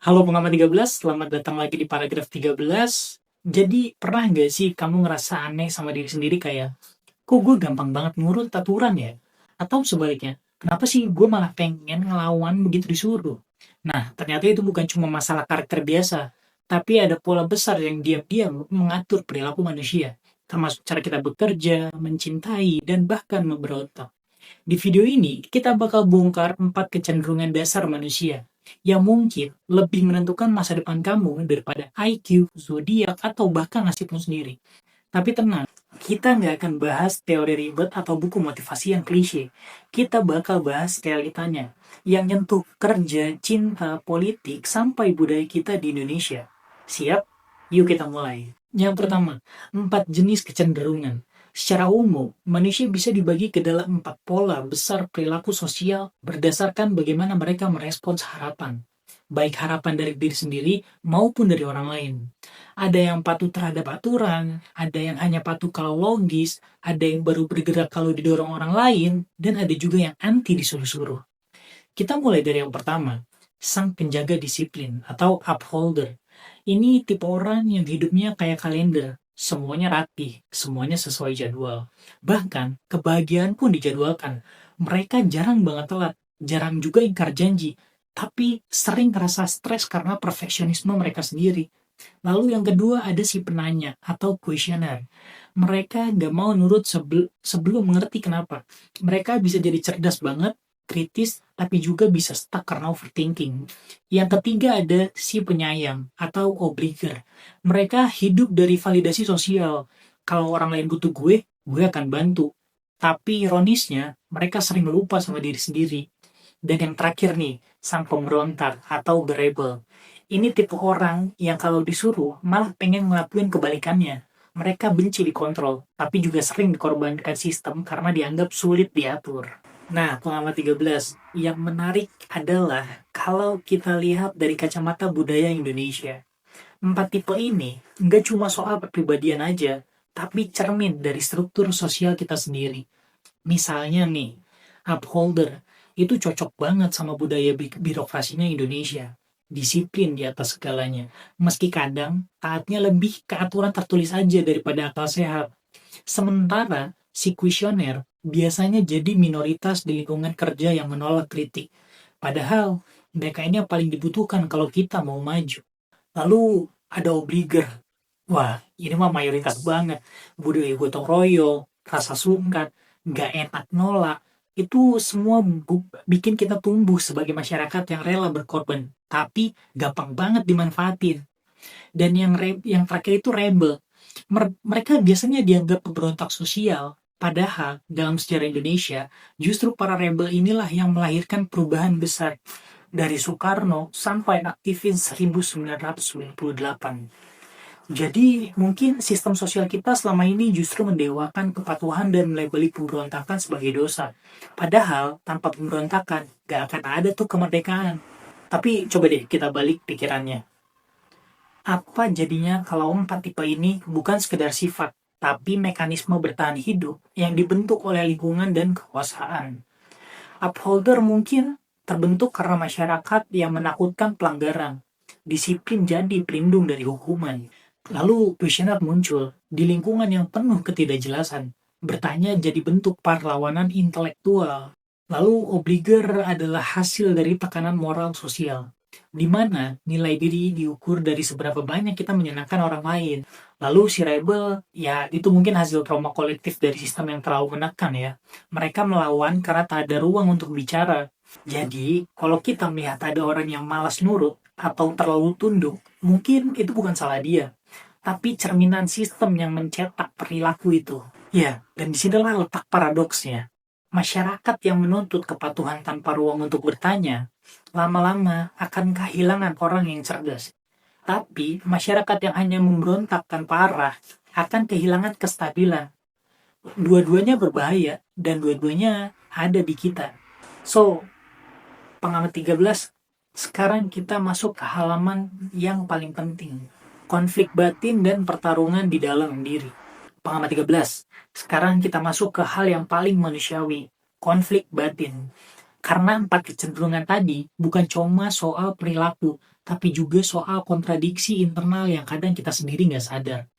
Halo pengamat 13, selamat datang lagi di paragraf 13. Jadi, pernah nggak sih kamu ngerasa aneh sama diri sendiri kayak, kok gue gampang banget nurut aturan ya? Atau sebaliknya, kenapa sih gue malah pengen ngelawan begitu disuruh? Nah, ternyata itu bukan cuma masalah karakter biasa, tapi ada pola besar yang diam-diam mengatur perilaku manusia, termasuk cara kita bekerja, mencintai, dan bahkan memberontak. Di video ini, kita bakal bongkar 4 kecenderungan dasar manusia yang mungkin lebih menentukan masa depan kamu daripada IQ, zodiak, atau bahkan nasibmu sendiri. Tapi tenang, kita nggak akan bahas teori ribet atau buku motivasi yang klise. Kita bakal bahas realitanya, yang nyentuh kerja, cinta, politik, sampai budaya kita di Indonesia. Siap? Yuk kita mulai. Yang pertama, 4 jenis kecenderungan. Secara umum, manusia bisa dibagi ke dalam 4 pola besar perilaku sosial berdasarkan bagaimana mereka merespons harapan. Baik harapan dari diri sendiri maupun dari orang lain. Ada yang patuh terhadap aturan, ada yang hanya patuh kalau logis, ada yang baru bergerak kalau didorong orang lain, dan ada juga yang anti disuruh-suruh. Kita mulai dari yang pertama, sang penjaga disiplin atau upholder. Ini tipe orang yang hidupnya kayak kalender, semuanya rapi, semuanya sesuai jadwal. Bahkan, kebahagiaan pun dijadwalkan. Mereka jarang banget telat, jarang juga ingkar janji, tapi sering terasa stres karena perfeksionisme mereka sendiri. Lalu yang kedua ada si penanya atau questioner. Mereka nggak mau nurut sebelum mengerti kenapa. Mereka bisa jadi cerdas banget, kritis, tapi juga bisa stuck karena overthinking. Yang ketiga ada si penyayang atau obliger. Mereka hidup dari validasi sosial. Kalau orang lain butuh gue akan bantu. Tapi ironisnya, mereka sering lupa sama diri sendiri. Dan yang terakhir nih, sang pemberontak atau the rebel. Ini tipe orang yang kalau disuruh malah pengen ngelakuin kebalikannya. Mereka benci dikontrol, tapi juga sering dikorbankan sistem karena dianggap sulit diatur. Nah, pengamat 13, yang menarik adalah kalau kita lihat dari kacamata budaya Indonesia. 4 tipe ini nggak cuma soal kepribadian aja, tapi cermin dari struktur sosial kita sendiri. Misalnya nih, upholder itu cocok banget sama budaya birokrasinya Indonesia. Disiplin di atas segalanya. Meski kadang taatnya lebih ke aturan tertulis aja daripada akal sehat. Sementara si kuesioner biasanya jadi minoritas di lingkungan kerja yang menolak kritik. Padahal mereka ini yang paling dibutuhkan kalau kita mau maju. Lalu ada obliger. Wah, ini mah mayoritas banget. Budaya gotong royong, rasa sungkan, nggak enak nolak. Itu semua bikin kita tumbuh sebagai masyarakat yang rela berkorban. Tapi gampang banget dimanfaatin. Dan yang terakhir itu rebel. Mereka biasanya dianggap pemberontak sosial. Padahal dalam sejarah Indonesia, justru para rebel inilah yang melahirkan perubahan besar. Dari Soekarno sampai aktivis 1998. Jadi, mungkin sistem sosial kita selama ini justru mendewakan kepatuhan dan melabeli pemberontakan sebagai dosa. Padahal, tanpa pemberontakan, gak akan ada tuh kemerdekaan. Tapi, coba deh kita balik pikirannya. Apa jadinya kalau 4 tipe ini bukan sekedar sifat, tapi mekanisme bertahan hidup yang dibentuk oleh lingkungan dan kekuasaan? Upholder mungkin terbentuk karena masyarakat yang menakutkan pelanggaran. Disiplin jadi pelindung dari hukuman. Lalu questioner muncul di lingkungan yang penuh ketidakjelasan. Bertanya jadi bentuk perlawanan intelektual. Lalu obliger adalah hasil dari tekanan moral sosial, di mana nilai diri diukur dari seberapa banyak kita menyenangkan orang lain. Lalu si rebel, ya itu mungkin hasil trauma kolektif dari sistem yang terlalu menekan ya. Mereka melawan karena tak ada ruang untuk bicara. Jadi, kalau kita melihat ada orang yang malas nurut atau terlalu tunduk, mungkin itu bukan salah dia, tapi cerminan sistem yang mencetak perilaku itu. Ya, dan disinilah letak paradoksnya. Masyarakat yang menuntut kepatuhan tanpa ruang untuk bertanya, lama-lama akan kehilangan orang yang cerdas. Tapi, masyarakat yang hanya memberontak tanpa arah akan kehilangan kestabilan. Dua-duanya berbahaya, dan dua-duanya ada di kita. So, pengamat 13, sekarang kita masuk ke halaman yang paling penting. Konflik batin dan pertarungan di dalam diri. Pengamat 13, sekarang kita masuk ke hal yang paling manusiawi. Konflik batin. Karena 4 kecenderungan tadi bukan cuma soal perilaku, tapi juga soal kontradiksi internal yang kadang kita sendiri nggak sadar.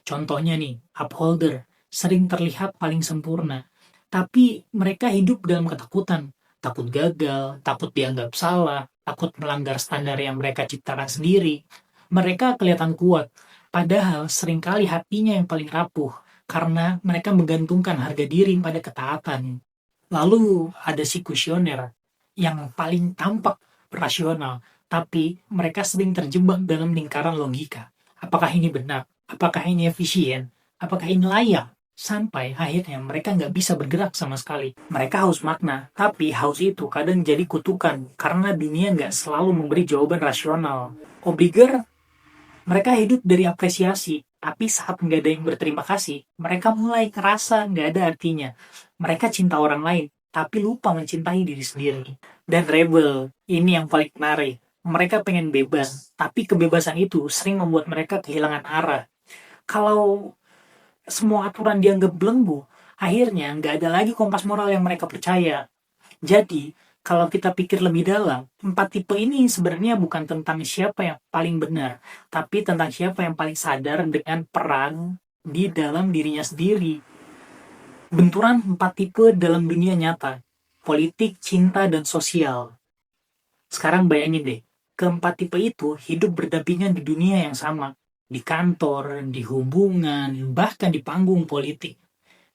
Contohnya nih, upholder sering terlihat paling sempurna, tapi mereka hidup dalam ketakutan. Takut gagal, takut dianggap salah, takut melanggar standar yang mereka ciptakan sendiri. Mereka kelihatan kuat, padahal seringkali hatinya yang paling rapuh, karena mereka menggantungkan harga diri pada ketaatan. Lalu ada si kuesioner yang paling tampak rasional, tapi mereka sering terjebak dalam lingkaran logika. Apakah ini benar? Apakah ini efisien? Apakah ini layak? Sampai akhirnya mereka nggak bisa bergerak sama sekali. Mereka haus makna, tapi haus itu kadang jadi kutukan karena dunia nggak selalu memberi jawaban rasional. Obliger, mereka hidup dari apresiasi, tapi saat nggak ada yang berterima kasih, mereka mulai kerasa nggak ada artinya. Mereka cinta orang lain, tapi lupa mencintai diri sendiri. Dan rebel, ini yang paling menarik. Mereka pengen bebas, tapi kebebasan itu sering membuat mereka kehilangan arah. Kalau semua aturan dianggap belenggu, akhirnya nggak ada lagi kompas moral yang mereka percaya. Jadi, kalau kita pikir lebih dalam, 4 tipe ini sebenarnya bukan tentang siapa yang paling benar, tapi tentang siapa yang paling sadar dengan peran di dalam dirinya sendiri. Benturan 4 tipe dalam dunia nyata, politik, cinta, dan sosial. Sekarang bayangin deh, keempat tipe itu hidup berdampingan di dunia yang sama. Di kantor, di hubungan, bahkan di panggung politik.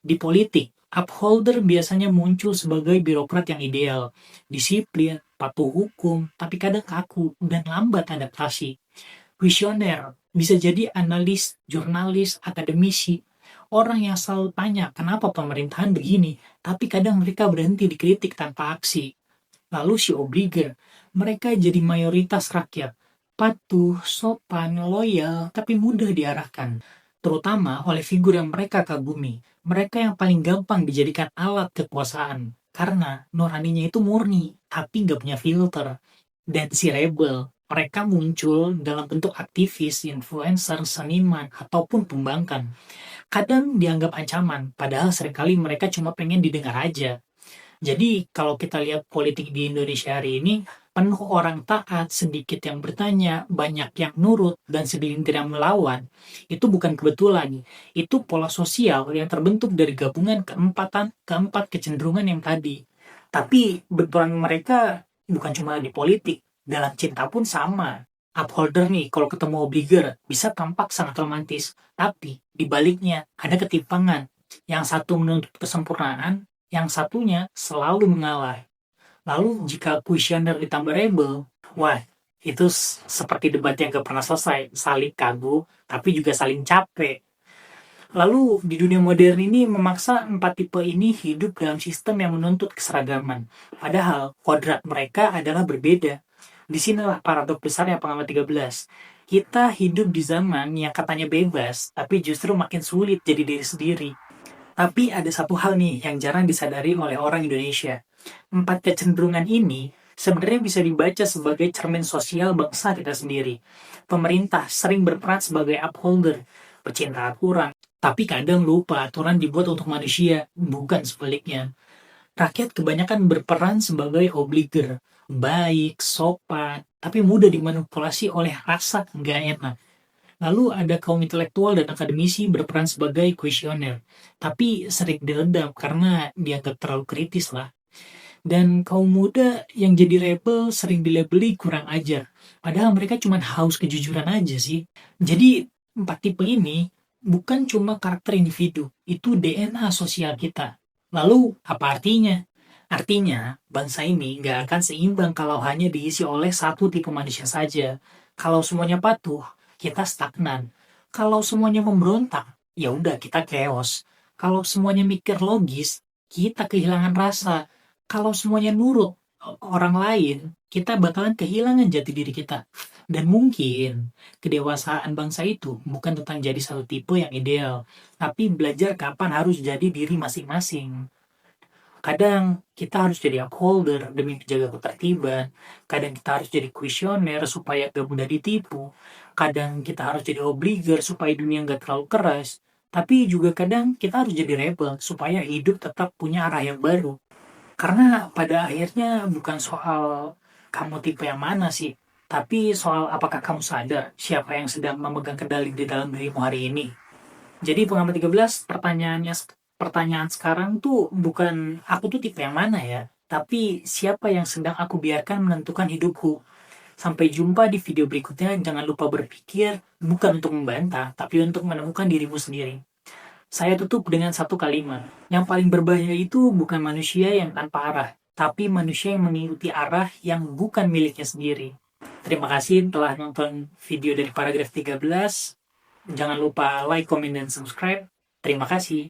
Di politik, upholder biasanya muncul sebagai birokrat yang ideal, disiplin, patuh hukum, tapi kadang kaku dan lambat adaptasi. Visioner bisa jadi analis, jurnalis, akademisi, orang yang selalu tanya kenapa pemerintahan begini, tapi kadang mereka berhenti dikritik tanpa aksi. Lalu si obliger, mereka jadi mayoritas rakyat, patuh, sopan, loyal, tapi mudah diarahkan. Terutama oleh figur yang mereka kagumi. Mereka yang paling gampang dijadikan alat kekuasaan. Karena nuraninya itu murni, tapi nggak punya filter. Dan si rebel, mereka muncul dalam bentuk aktivis, influencer, seniman, ataupun pembangkang. Kadang dianggap ancaman, padahal seringkali mereka cuma pengen didengar aja. Jadi kalau kita lihat politik di Indonesia hari ini, penuh orang taat, sedikit yang bertanya, banyak yang nurut, dan segelintir yang melawan. Itu bukan kebetulan. Itu pola sosial yang terbentuk dari gabungan keempat kecenderungan yang tadi. Tapi benturan mereka bukan cuma di politik, dalam cinta pun sama. Upholder nih, kalau ketemu obliger, bisa tampak sangat romantis. Tapi, di baliknya, ada ketimpangan. Yang satu menuntut kesempurnaan, yang satunya selalu mengalah. Lalu jika kuesioner ditambah rebel, wah itu seperti debat yang gak pernah selesai, saling kagum tapi juga saling capek. Lalu di dunia modern ini memaksa 4 tipe ini hidup dalam sistem yang menuntut keseragaman. Padahal kodrat mereka adalah berbeda. Disinilah paradoks besar yang pengamat 13. Kita hidup di zaman yang katanya bebas, tapi justru makin sulit jadi diri sendiri. Tapi ada satu hal nih yang jarang disadari oleh orang Indonesia. 4 kecenderungan ini sebenarnya bisa dibaca sebagai cermin sosial bangsa kita sendiri. Pemerintah sering berperan sebagai upholder, pecinta aturan, tapi kadang lupa aturan dibuat untuk manusia, bukan sebaliknya. Rakyat kebanyakan berperan sebagai obliger, baik, sopan, tapi mudah dimanipulasi oleh rasa nggak enak. Lalu ada kaum intelektual dan akademisi berperan sebagai kuesioner, tapi sering diredam karena dianggap terlalu kritis lah. Dan kaum muda yang jadi rebel sering dilabeli kurang ajar, padahal mereka cuma haus kejujuran aja sih. Jadi 4 tipe ini bukan cuma karakter individu, itu DNA sosial kita. Lalu apa artinya? Artinya, bangsa ini nggak akan seimbang kalau hanya diisi oleh satu tipe manusia saja. Kalau semuanya patuh, kita stagnan. Kalau semuanya memberontak, ya udah kita chaos. Kalau semuanya mikir logis, kita kehilangan rasa. Kalau semuanya nurut orang lain, kita bakalan kehilangan jati diri kita. Dan mungkin kedewasaan bangsa itu bukan tentang jadi satu tipe yang ideal, tapi belajar kapan harus jadi diri masing-masing. Kadang kita harus jadi upholder demi menjaga ketertiban. Kadang kita harus jadi kuesioner supaya gak mudah ditipu. Kadang kita harus jadi obliger supaya dunia gak terlalu keras. Tapi juga kadang kita harus jadi rebel supaya hidup tetap punya arah yang baru. Karena pada akhirnya bukan soal kamu tipe yang mana sih. Tapi soal apakah kamu sadar siapa yang sedang memegang kendali di dalam dirimu hari ini? Jadi pengamat 13, pertanyaan sekarang tuh bukan aku tuh tipe yang mana ya, tapi siapa yang sedang aku biarkan menentukan hidupku. Sampai jumpa di video berikutnya. Jangan lupa berpikir bukan untuk membantah, tapi untuk menemukan dirimu sendiri. Saya tutup dengan satu kalimat. Yang paling berbahaya itu bukan manusia yang tanpa arah, tapi manusia yang mengikuti arah yang bukan miliknya sendiri. Terima kasih telah nonton video dari paragraf 13. Jangan lupa like, comment, dan subscribe. Terima kasih.